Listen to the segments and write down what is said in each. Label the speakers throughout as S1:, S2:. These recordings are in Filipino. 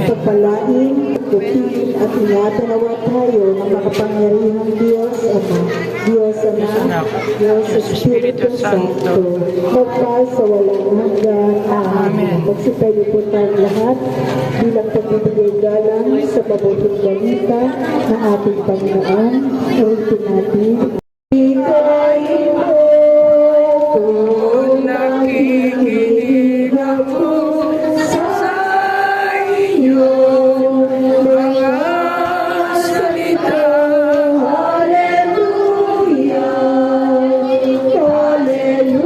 S1: pagpalain, pagpupilin at ingatan nawa tayo ng makapangyarihang Diyos Ama, Diyos Anak, Diyos Espiritu Santo, magpa sa walang hanggan. Amen. Magsipay po tayo lahat bilang pagbibigay galang sa mabuting balita ng ating Panginoon. Ulitin natin. Ika'y mo kung nakikinig ako sa inyong mga salita. Hallelujah, Hallelujah,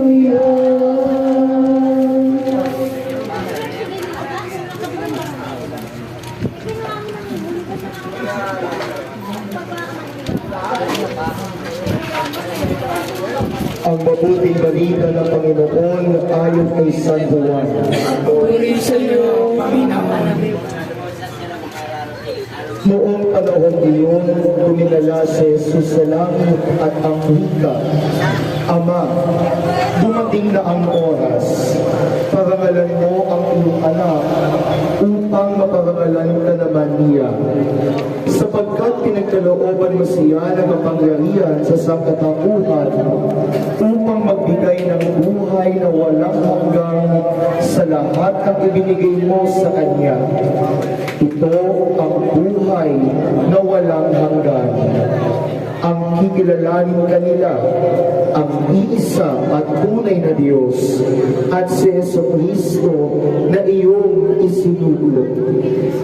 S1: Hallelujah.
S2: Ang mabuting balita ng Panginoon ayon kay San Juan.
S3: Puri sa iyo, Panginoon.
S2: Noong panahon iyon, tuminala si Jesus sa langit at ang wika, Ama, dumating na ang oras. Parangalan mo ang iyong anak upang maparangalan ka naman niya. Sapagkat pinagkalooban mo siya ng kapangyarihan sa sangkatauhan upang magbigay ng buhay na walang hanggang sa lahat ng ibinigay mo sa Kanya. Ito ang buhay na walang hanggan. Ang kikilalanin kanila, ang iisa at tunay na Diyos, at si Jesucristo na iyong isinulo.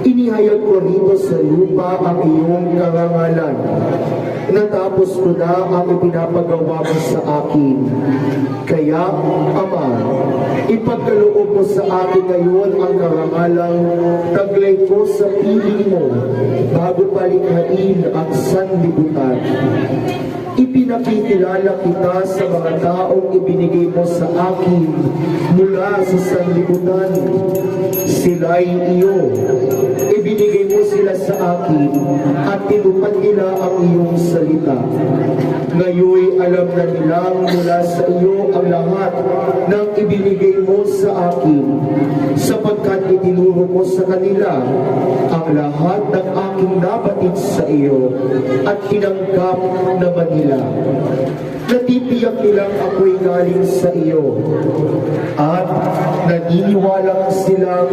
S2: Inihayag ko rito sa lupa ang iyong karangalan. Natapos ko na ang ipinapagawa mo sa akin. Kaya, Ama, ipagkaloob mo sa akin ngayon ang karangalang taglay ko sa piling mo bago palikhain ang sanlibutan. Ipinakikilala kita sa mga taong ibinigay mo sa akin mula sa sanlibutan. Sila'y iyo. Ibinigay mo sila sa akin at tinupad nila ang iyong salita. Ngayon alam na nilang mula sa iyo ang lahat ng ibinigay mo sa akin, sapagkat itinuro mo sa kanila ang lahat ng aking nabatid sa iyo at tinanggap naman nila. Natitiyak nilang ako'y galing sa iyo at naniniwala silang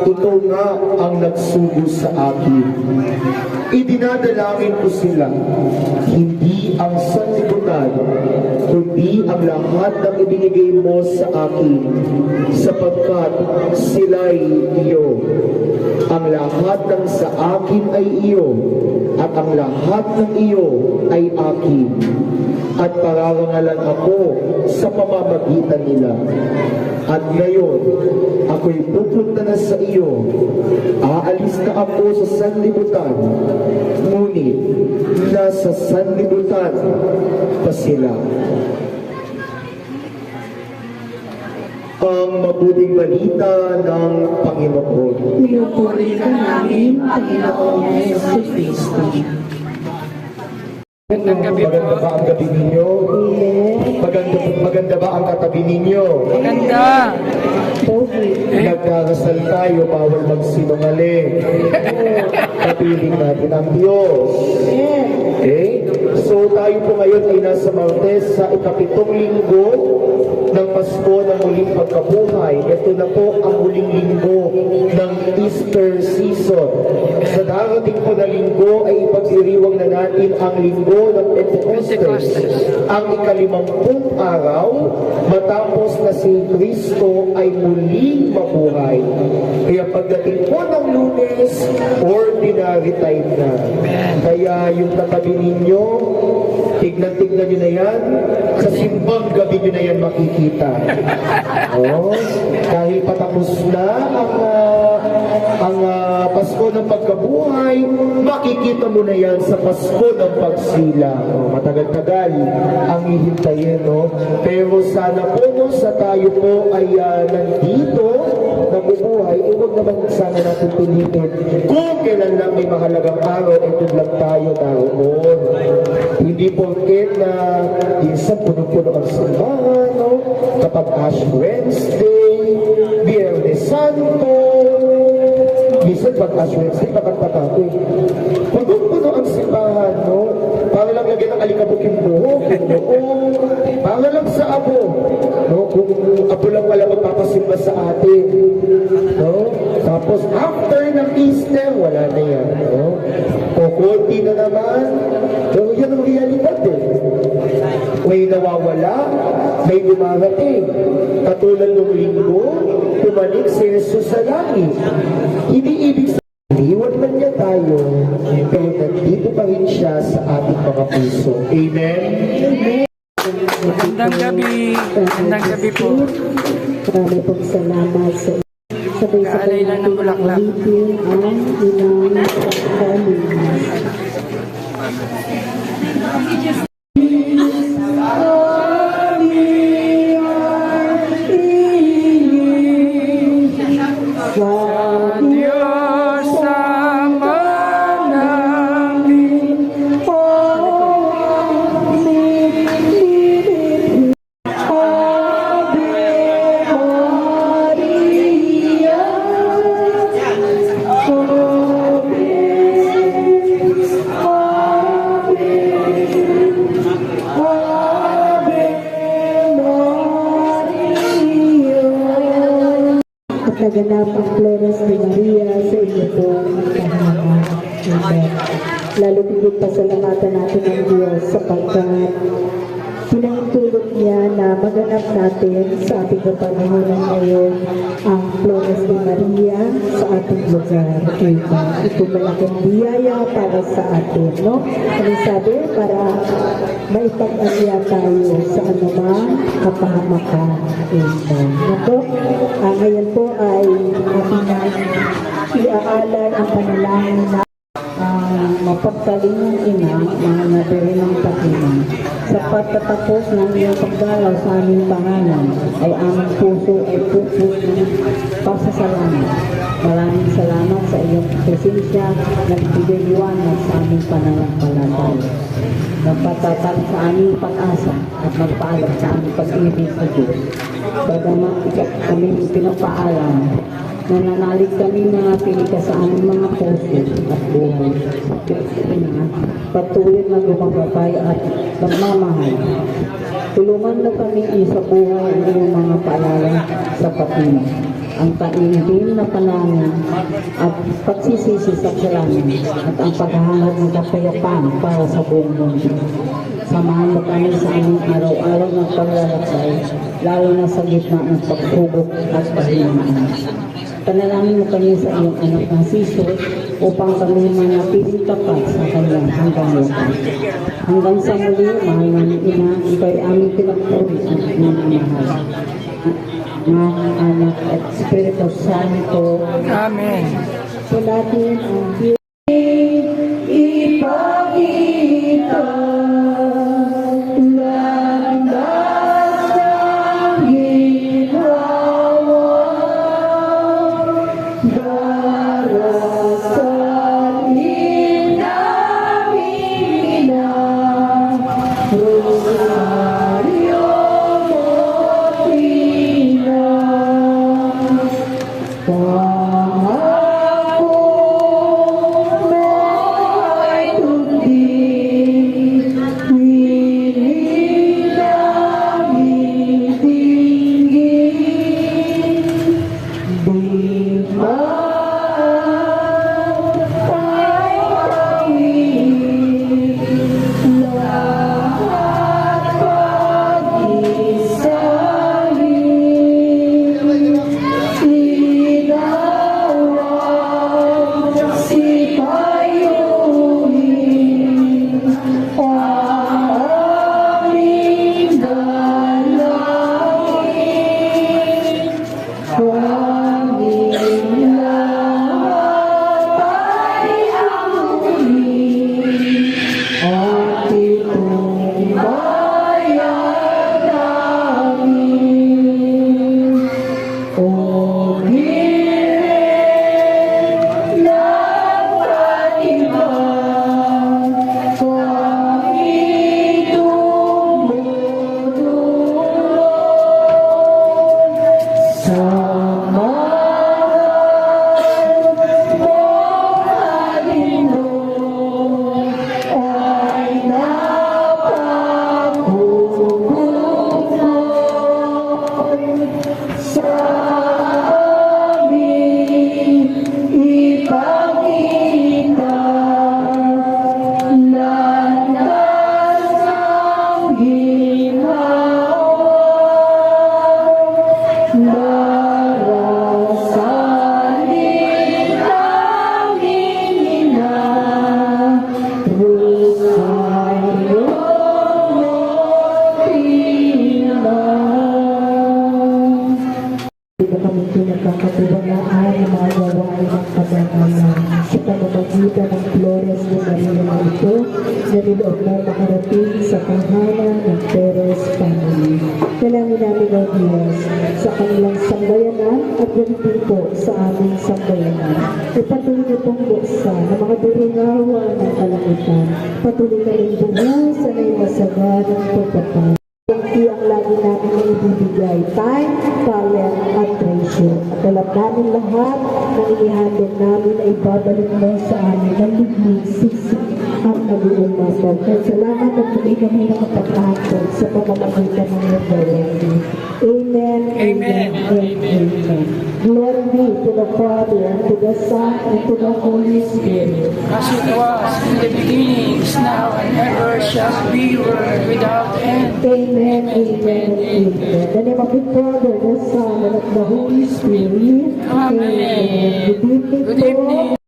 S2: ikaw nga ang nagsugo sa akin. Idinadalangin ko sila, hindi ang sanlibutan, kundi ang lahat ng ibinigay mo sa akin, sapagkat sila'y iyo. Ang lahat ng sa akin ay iyo, at ang lahat ng iyo ay akin. At pararangalan ako sa pamamagitan nila. At ngayon, ako'y pupunta na sa iyo. Aalis na ako sa sanlibutan, ngunit nasa sanlibutan pa sila. Ang mabuting balita ng Panginoon.
S1: Pinupuri ka namin, Panginoong Jesucristo.
S2: Maganda ba ang gabi ninyo? Maganda ba ang katabi ninyo?
S3: Maganda.
S2: Nagkarasal tayo, bawal magsinungaling. Kapiling natin ang Diyos. Okay? So tayo po ngayon ay nasa Martes sa ikapitong linggo ng Pasko ng muling pagkabuhay. Ito na po ang muling linggo ng Easter season. Sa darating po na linggo ay ipagdiriwang na natin ang linggo ng Pentecostes, ang ika-50 araw matapos na si Kristo ay muling mabuhay. Kaya pagdating po ng Lunes, ordinary time na. Kaya yung katabi ninyo, tignan-tignan nyo na yan, sa simbang gabi nyo na yan makikita. Oh, dahil patapos na ang Pasko ng pagkabuhay, makikita mo na yan sa Pasko ng pagsila. Oh, matagal-tagal ang hihintayin, no? Pero sana po, no, sa tayo po ay nandito, nabubuhay, huwag naman sana natin pilitin. Kung kailan lang may mahalagang araw, ito lang tayo naroon. Hindi porket na minsan puno-puno ang simbahan, no? Kapag Ash Wednesday, Ash Wednesday, kakanta tayo eh. Punong-puno ang simbahan, no? Para lang lagyan ng alikabok yung buhok, yung noong, para lang sa abo. No? Kung abo lang wala magpapasimba sa atin. No? Tapos after ng Easter, wala na yan. No? O konti na naman. No? Yan ang realidad eh. May nawawala, may dumarating. Katulad ng linggo, tumalik si Jesus sa langit. Hindi ibig sabihin, iwan man niya tayo, pero nandito pa rin siya sa ating mga puso. Amen?
S3: Magandang gabi. Magandang gabi po.
S1: Marami pong salamat sa sabay-sabay
S3: Kaalay lang ng bulaklak.
S1: ulitin ang inang pagkalimas.
S3: Diyos sama namin.
S1: At naganap ang Flores de Maria sa inyo pong tahanan. Amen. Lalo higit pasalamatan natin ang Diyos sapagkat pinahintulot niya na maganap natin sa ating kapanahonan ngayon ang Flores de Maria sa ating lugar. Amen. Ito malaking biyaya para sa atin, no? Ano sabi? Para maipag-alya tayo sa anumang kapahamakan. Amen. Nako, ngayon po ay ating iaalay ang panalangin na mapagkalingang ina, mga nabiri ng pakinan. Sa pagtatapos ng iyong pagdalaw sa aming pangalan, ay aming puso ay pupus ng pasasalamat. Maraming salamat sa iyong presensya na nagbibigay liwanag sa aming pananampalataya. Nagpatatag sa aming pag-asa at magpaalam sa aming pag-ibig sa Diyos. Bagamat kami pinapaalam, nananalig kami mga pilika sa aming mga puso at buhay. Patuloy na gumagapay at magmamahal. Tulungan na kami sa buhay ang iyong mga paalala sa patina. Ang taimtim na panangin at pagsisisi sa kasalanan at ang paghahangad ng kapayapaan para sa buong mundo. Samahan mo kami sa aming araw-araw ng paglalakbay, lalo na sa gitna ng pagsubok at paghinaan. Panalangin mo kami sa iyong anak na Jesus upang kami manatiling tapat sa kanyang hanggang wakas. Hanggang sa muli, mahal namin ina, ikaw'y aming pinagpuri at minamahal. Mga anak at Espiritu Santo.
S3: Amen.
S1: Sulatin ang Diyos. Ipakita landas ng ginawa darasalin namin na Rosario Motina. Pangako mo ay tundin, wiling namin dinggin. Di man ay tawid, lahat pag-isahin. Ina aming pinagkakatiwalaan ng mga gawain ng kadalanan sa pamamagitan ng Flores de Maria na ito na niloob na makarating sa tahanan ng Perez family. Dalangin namin, O Diyos, sa kanilang sambayanan at ganito po sa aming sambayanan. Ipatuloy niyo pong buksan ng mga duringawa ng kalangitan. Patuloy na rin buhay sa naiwasagan ng pagpapal. Hindi ang lagi namin na ibibigay, time, talent, at treasure. At alam namin lahat na inihandog namin ay babalik mo sa amin ng liglig, sisi, at nagulong maso. Kaya salamat at tuloy kami nakapag-aantod sa pamamagitan ng Reverend. Amen, amen, and amen. Glory be to the Father, and to the Son, and to the Holy Spirit.
S3: As it was in the beginning, is now, and ever shall be, world without end.
S1: Amen, amen, amen. In the name of the Father, the Son, and of the Holy Spirit.
S3: Amen.
S1: Good evening
S3: Good
S1: po.
S3: evening.